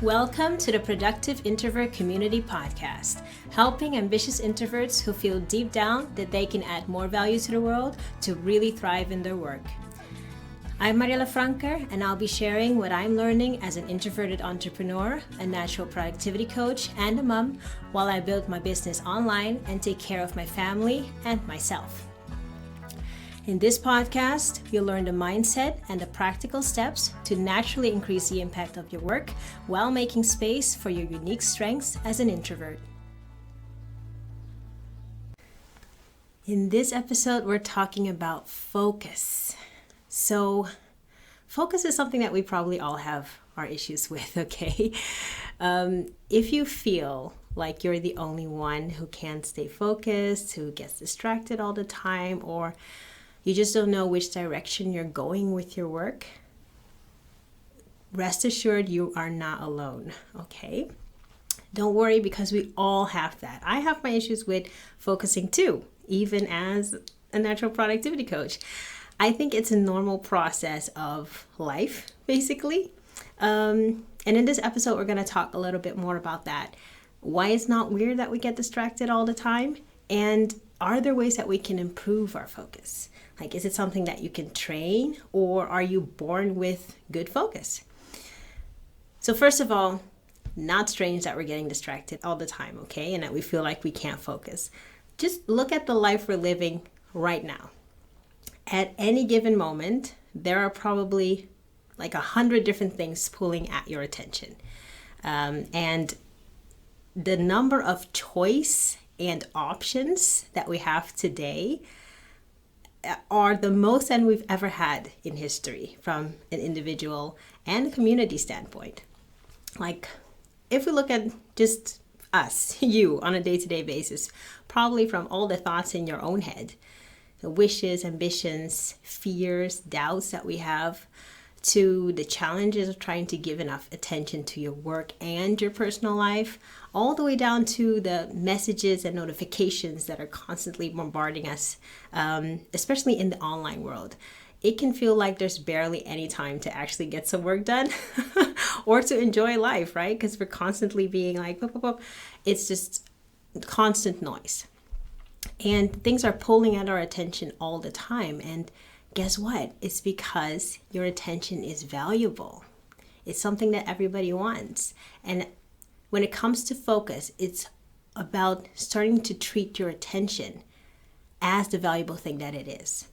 Welcome to the Productive Introvert Community Podcast, helping ambitious introverts who feel deep down that they can add more value to the world to really thrive in their work. I'm Mariela Franker, and I'll be sharing what I'm learning as an introverted entrepreneur, a natural productivity coach, and a mom while I build my business online and take care of my family and myself. In this podcast, you'll learn the mindset and the practical steps to naturally increase the impact of your work while making space for your unique strengths as an introvert. In this episode, we're talking about focus. So, focus is something that we probably all have our issues with, okay? If you feel like you're the only one who can't stay focused, who gets distracted all the time, or you just don't know which direction you're going with your work, rest assured you are not alone, okay? Don't worry, because we all have that. I have my issues with focusing too, even as a natural productivity coach. I think it's a normal process of life, basically. And in this episode, we're going to talk a little bit more about that. Why it's not weird that we get distracted all the time, and are there ways that we can improve our focus? Like, is it something that you can train, or are you born with good focus? So first of all, not strange that we're getting distracted all the time, okay? And that we feel like we can't focus. Just look at the life we're living right now. At any given moment, there are probably like 100 different things pulling at your attention. And the number of choice and options that we have today are the most than we've ever had in history from an individual and community standpoint. Like, if we look at just us, you, on a day-to-day basis, probably from all the thoughts in your own head, the wishes, ambitions, fears, doubts that we have, to the challenges of trying to give enough attention to your work and your personal life, all the way down to the messages and notifications that are constantly bombarding us, especially in the online world. It can feel like there's barely any time to actually get some work done or to enjoy life, right? Because we're constantly being like, boop, boop, boop. It's just constant noise. And things are pulling at our attention all the time. And guess what? It's because your attention is valuable. It's something that everybody wants. And when it comes to focus, it's about starting to treat your attention as the valuable thing that it is.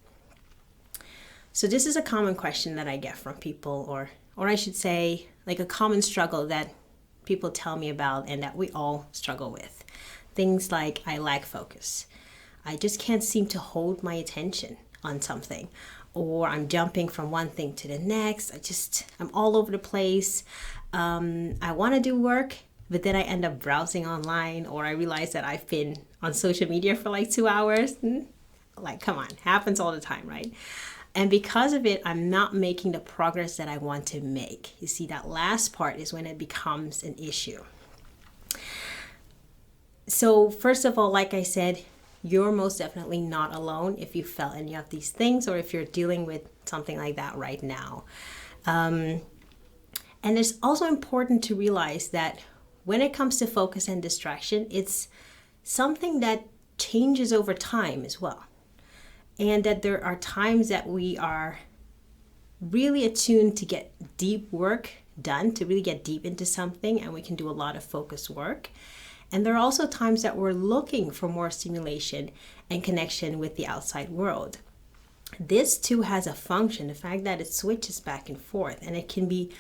So this is a common question that I get from people, or I should say, like a common struggle that people tell me about and that we all struggle with. Things like, I lack focus. I just can't seem to hold my attention on something, or I'm jumping from one thing to the next. I'm all over the place. I want to do work, but then I end up browsing online, or I realize that I've been on social media for like 2 hours. Like, come on, happens all the time, right? And because of it, I'm not making the progress that I want to make. You see, that last part is when it becomes an issue. So first of all, like I said, you're most definitely not alone if you felt any of these things, or if you're dealing with something like that right now. And it's also important to realize that when it comes to focus and distraction, it's something that changes over time as well. And that there are times that we are really attuned to get deep work done, to really get deep into something, and we can do a lot of focused work. And there are also times that we're looking for more stimulation and connection with the outside world. This too has a function, the fact that it switches back and forth, and it can be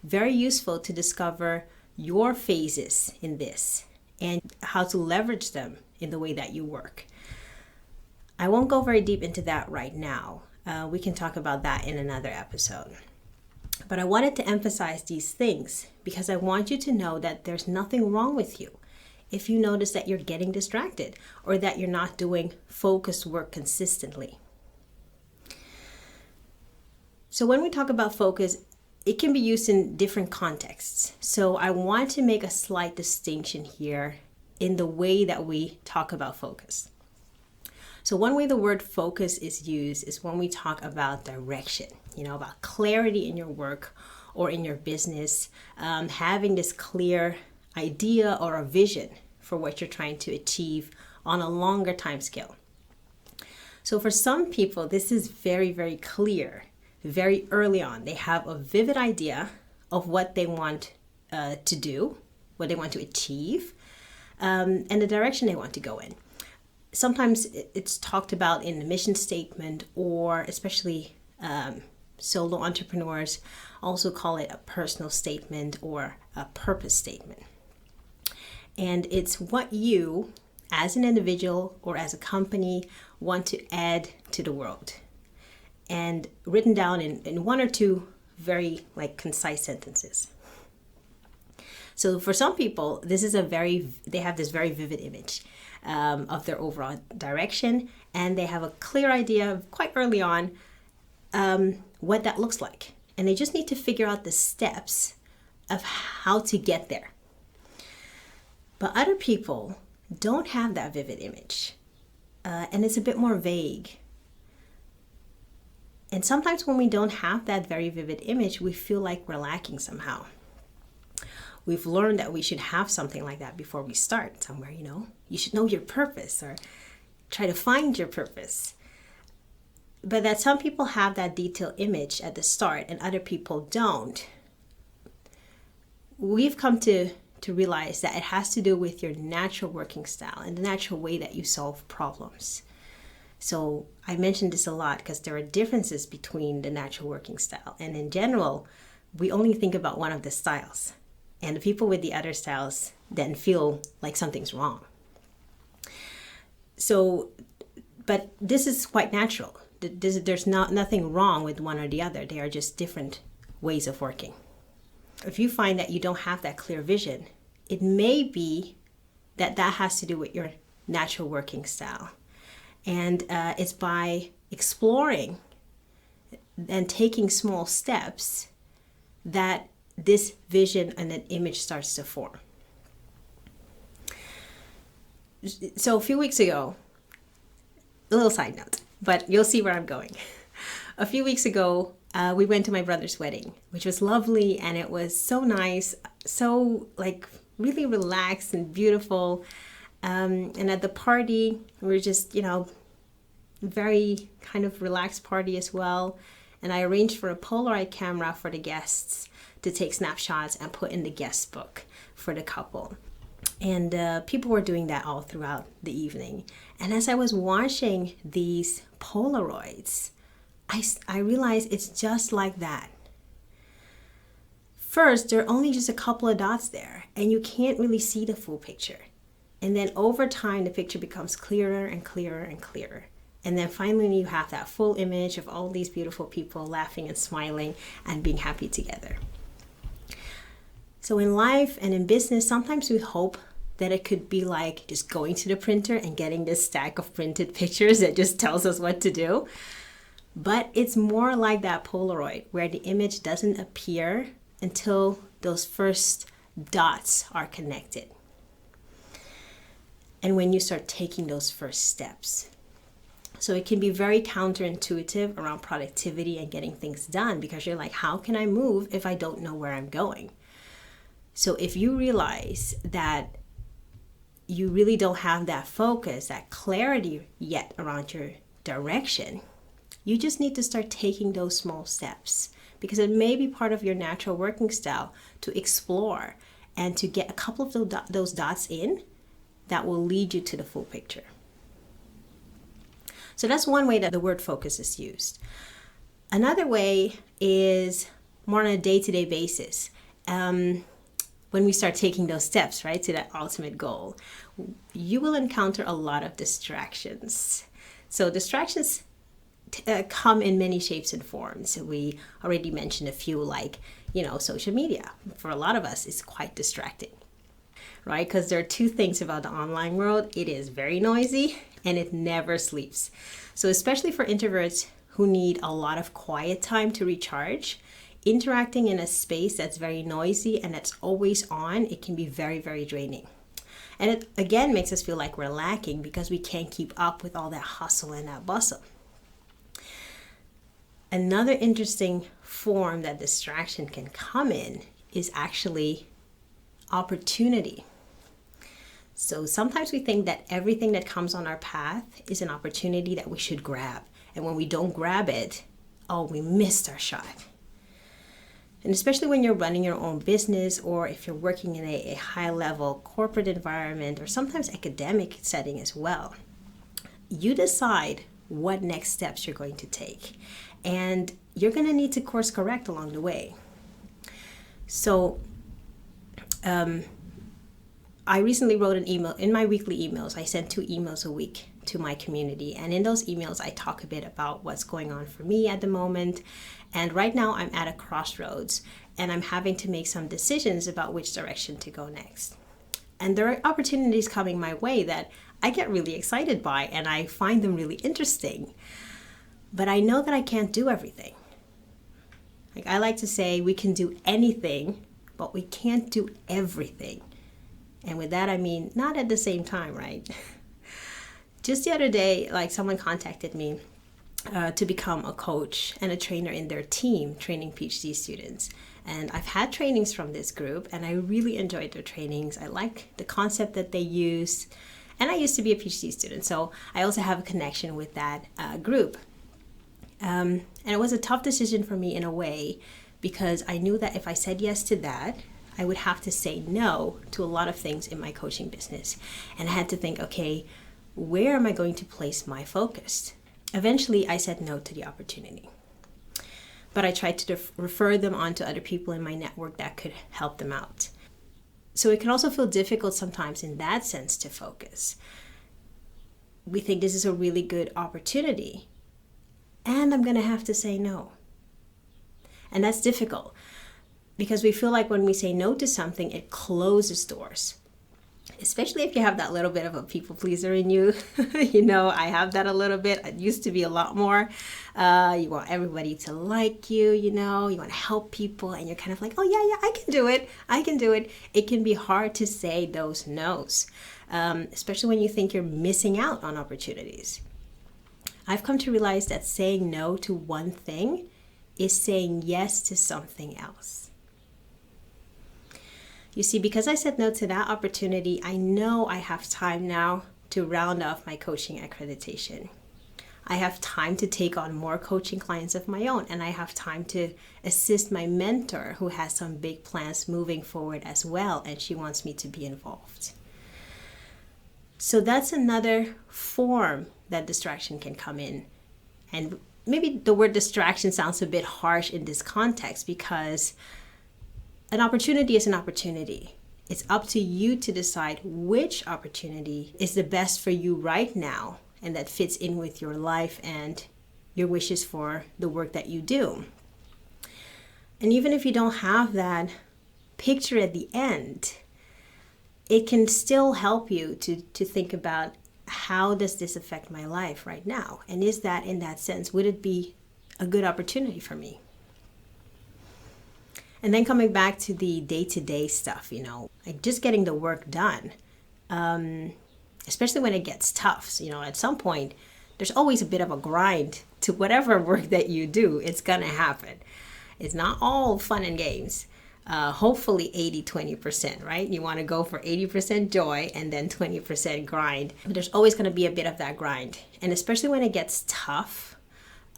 very useful to discover your phases in this and how to leverage them in the way that you work. I won't go very deep into that right now. We can talk about that in another episode. But I wanted to emphasize these things because I want you to know that there's nothing wrong with you if you notice that you're getting distracted or that you're not doing focused work consistently. So when we talk about focus, it can be used in different contexts. So I want to make a slight distinction here in the way that we talk about focus. So one way the word focus is used is when we talk about direction, about clarity in your work, or in your business, having this clear idea or a vision for what you're trying to achieve on a longer time scale. So for some people, this is very, very clear. Very early on, they have a vivid idea of what they want to do, what they want to achieve, and the direction they want to go in. Sometimes it's talked about in the mission statement, or especially solo entrepreneurs also call it a personal statement or a purpose statement. And it's what you, as an individual or as a company, want to add to the world. And written down in one or two very concise sentences. So for some people, they have this very vivid image of their overall direction, and they have a clear idea quite early on what that looks like. And they just need to figure out the steps of how to get there. But other people don't have that vivid image, and it's a bit more vague. And sometimes when we don't have that very vivid image, we feel like we're lacking somehow. We've learned that we should have something like that before we start somewhere, You should know your purpose or try to find your purpose. But that some people have that detailed image at the start and other people don't. We've come to realize that it has to do with your natural working style and the natural way that you solve problems. So I mentioned this a lot because there are differences between the natural working style. And in general, we only think about one of the styles. And the people with the other styles then feel like something's wrong. So, but this is quite natural. There's nothing wrong with one or the other. They are just different ways of working. If you find that you don't have that clear vision, it may be that has to do with your natural working style. And it's by exploring and taking small steps that this vision and an image starts to form. So a few weeks ago, a little side note, but you'll see where I'm going. A few weeks ago, we went to my brother's wedding, which was lovely, and it was so nice, so really relaxed and beautiful. And at the party, we were just, very kind of relaxed party as well. And I arranged for a Polaroid camera for the guests to take snapshots and put in the guest book for the couple. And people were doing that all throughout the evening. And as I was watching these Polaroids, I realized it's just like that. First, there are only just a couple of dots there, and you can't really see the full picture. And then over time, the picture becomes clearer and clearer and clearer. And then finally, you have that full image of all these beautiful people laughing and smiling and being happy together. So in life and in business, sometimes we hope that it could be like just going to the printer and getting this stack of printed pictures that just tells us what to do. But it's more like that Polaroid where the image doesn't appear until those first dots are connected. And when you start taking those first steps. So it can be very counterintuitive around productivity and getting things done because you're like, how can I move if I don't know where I'm going? So if you realize that you really don't have that focus, that clarity yet around your direction, you just need to start taking those small steps because it may be part of your natural working style to explore and to get a couple of those dots in that will lead you to the full picture. So that's one way that the word focus is used. Another way is more on a day-to-day basis. When we start taking those steps, right, to that ultimate goal, you will encounter a lot of distractions. So distractions come in many shapes and forms. We already mentioned a few, like, social media. For a lot of us, it's quite distracting, right? Because there are two things about the online world. It is very noisy and it never sleeps. So especially for introverts who need a lot of quiet time to recharge, interacting in a space that's very noisy and that's always on, it can be very, very draining. And it again makes us feel like we're lacking because we can't keep up with all that hustle and that bustle. Another interesting form that distraction can come in is actually opportunity. So sometimes we think that everything that comes on our path is an opportunity that we should grab. And when we don't grab it, oh, we missed our shot. And especially when you're running your own business, or if you're working in a high-level corporate environment, or sometimes academic setting as well, you decide what next steps you're going to take. And you're going to need to course correct along the way. So I recently wrote an email. In my weekly emails, I send 2 emails a week to my community. And in those emails, I talk a bit about what's going on for me at the moment. And right now I'm at a crossroads and I'm having to make some decisions about which direction to go next. And there are opportunities coming my way that I get really excited by and I find them really interesting. But I know that I can't do everything. Like I like to say, we can do anything, but we can't do everything. And with that, I mean, not at the same time, right? Just the other day, like someone contacted me to become a coach and a trainer in their team, training PhD students. And I've had trainings from this group and I really enjoyed their trainings. I like the concept that they use. And I used to be a PhD student, so I also have a connection with that group. And it was a tough decision for me in a way, because I knew that if I said yes to that, I would have to say no to a lot of things in my coaching business. And I had to think, okay, where am I going to place my focus? Eventually, I said no to the opportunity. But I tried to refer them on to other people in my network that could help them out. So it can also feel difficult sometimes in that sense to focus. We think this is a really good opportunity, and I'm going to have to say no. And that's difficult because we feel like when we say no to something, it closes doors. Especially if you have that little bit of a people pleaser in you. You know, I have that a little bit. I used to be a lot more. You want everybody to like you, you know, you want to help people and you're kind of like, oh yeah, I can do it. I can do it. It can be hard to say those no's, especially when you think you're missing out on opportunities. I've come to realize that saying no to one thing is saying yes to something else. You see, because I said no to that opportunity, I know I have time now to round off my coaching accreditation. I have time to take on more coaching clients of my own, and I have time to assist my mentor who has some big plans moving forward as well, and she wants me to be involved. So that's another form that distraction can come in. And maybe the word distraction sounds a bit harsh in this context because an opportunity is an opportunity. It's up to you to decide which opportunity is the best for you right now and that fits in with your life and your wishes for the work that you do. And even if you don't have that picture at the end, it can still help you to think about, how does this affect my life right now? And is that, in that sense, would it be a good opportunity for me? And then coming back to the day-to-day stuff, you know, like just getting the work done, especially when it gets tough. So, you know, at some point, there's always a bit of a grind to whatever work that you do. It's going to happen. It's not all fun and games. Hopefully 80-20%, right? You want to go for 80% joy and then 20% grind. But there's always going to be a bit of that grind. And especially when it gets tough,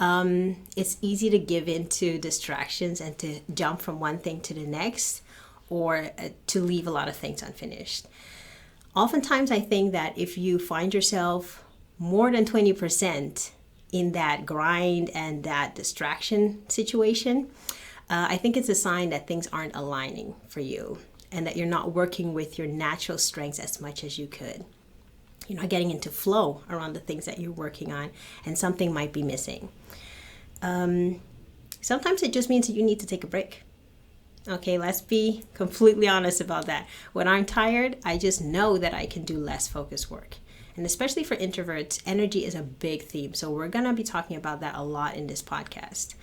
it's easy to give in to distractions and to jump from one thing to the next, or to leave a lot of things unfinished. Oftentimes, I think that if you find yourself more than 20% in that grind and that distraction situation, I think it's a sign that things aren't aligning for you and that you're not working with your natural strengths as much as you could. You're not getting into flow around the things that you're working on, and something might be missing. Sometimes it just means that you need to take a break. Okay, let's be completely honest about that. When I'm tired, I just know that I can do less focused work. And especially for introverts, energy is a big theme. So we're going to be talking about that a lot in this podcast.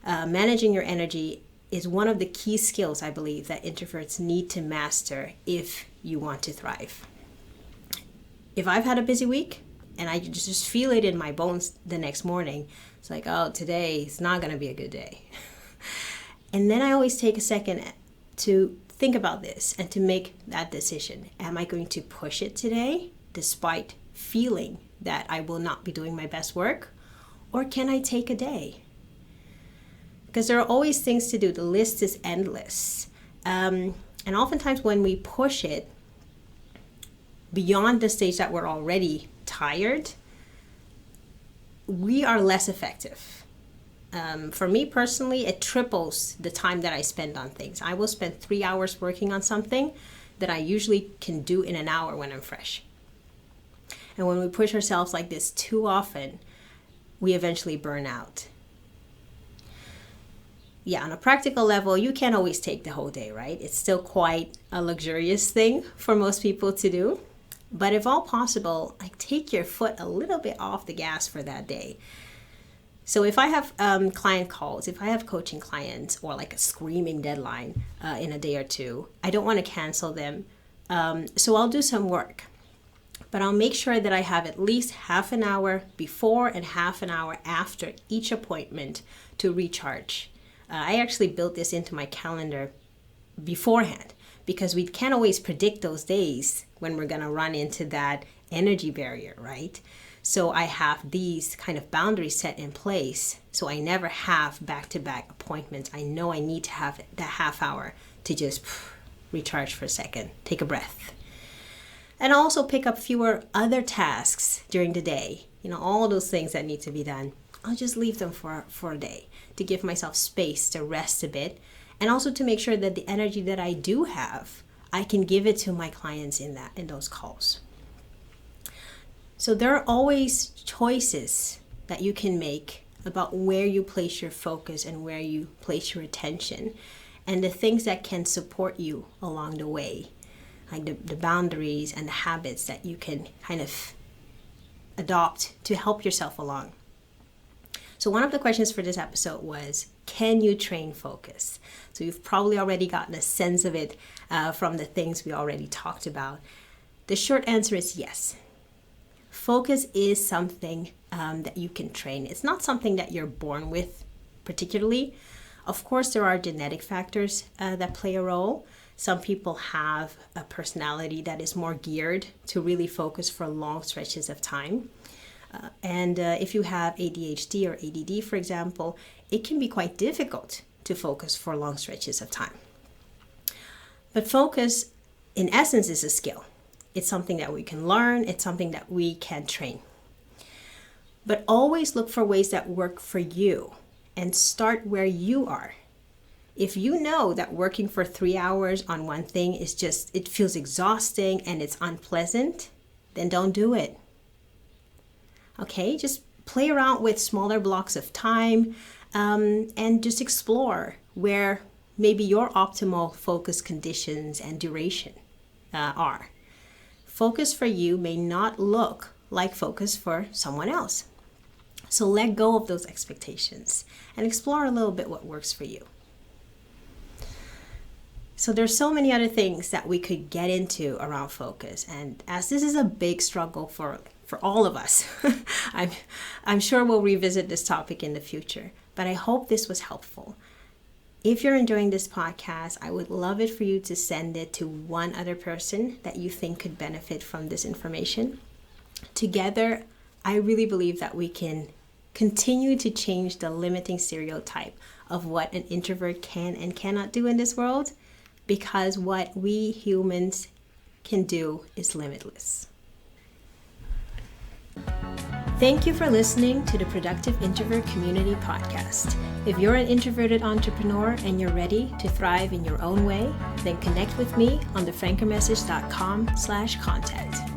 Managing your energy is one of the key skills, I believe, that introverts need to master if you want to thrive. If I've had a busy week and I just feel it in my bones the next morning, it's like, oh, today is not going to be a good day. And then I always take a second to think about this and to make that decision. Am I going to push it today despite feeling that I will not be doing my best work? Or can I take a day? Because there are always things to do. The list is endless. And oftentimes when we push it beyond the stage that we're already tired, we are less effective. For me personally, it triples the time that I spend on things. I will spend 3 hours working on something that I usually can do in an hour when I'm fresh. And when we push ourselves like this too often, we eventually burn out. Yeah, on a practical level, you can't always take the whole day, right? It's still quite a luxurious thing for most people to do. But if all possible, like, take your foot a little bit off the gas for that day. So if I have client calls, if I have coaching clients or like a screaming deadline in a day or two, I don't want to cancel them. So I'll do some work. But I'll make sure that I have at least half an hour before and half an hour after each appointment to recharge. I actually built this into my calendar beforehand because we can't always predict those days when we're going to run into that energy barrier, right? So I have these kind of boundaries set in place so I never have back-to-back appointments. I know I need to have that half hour to just recharge for a second, take a breath. And also pick up fewer other tasks during the day. You know, all those things that need to be done. I'll just leave them for a day to give myself space to rest a bit. And also to make sure that the energy that I do have, I can give it to my clients in those calls. So there are always choices that you can make about where you place your focus and where you place your attention and the things that can support you along the way, like the boundaries and the habits that you can kind of adopt to help yourself along. So one of the questions for this episode was, can you train focus? So you've probably already gotten a sense of it from the things we already talked about. The short answer is yes. Focus is something that you can train. It's not something that you're born with particularly. Of course, there are genetic factors that play a role. Some people have a personality that is more geared to really focus for long stretches of time. And if you have ADHD or ADD, for example, it can be quite difficult to focus for long stretches of time. But focus, in essence, is a skill. It's something that we can learn. It's something that we can train. But always look for ways that work for you and start where you are. If you know that working for 3 hours on one thing is it feels exhausting and it's unpleasant, then don't do it. Okay, just play around with smaller blocks of time and just explore where maybe your optimal focus conditions and duration are. Focus for you may not look like focus for someone else. So let go of those expectations and explore a little bit what works for you. So there's so many other things that we could get into around focus. And as this is a big struggle for all of us, I'm sure we'll revisit this topic in the future. But I hope this was helpful. If you're enjoying this podcast, I would love it for you to send it to one other person that you think could benefit from this information. Together, I really believe that we can continue to change the limiting stereotype of what an introvert can and cannot do in this world, because what we humans can do is limitless. Thank you for listening to the Productive Introvert Community Podcast. If you're an introverted entrepreneur and you're ready to thrive in your own way, then connect with me on thefrankermessage.com/contact.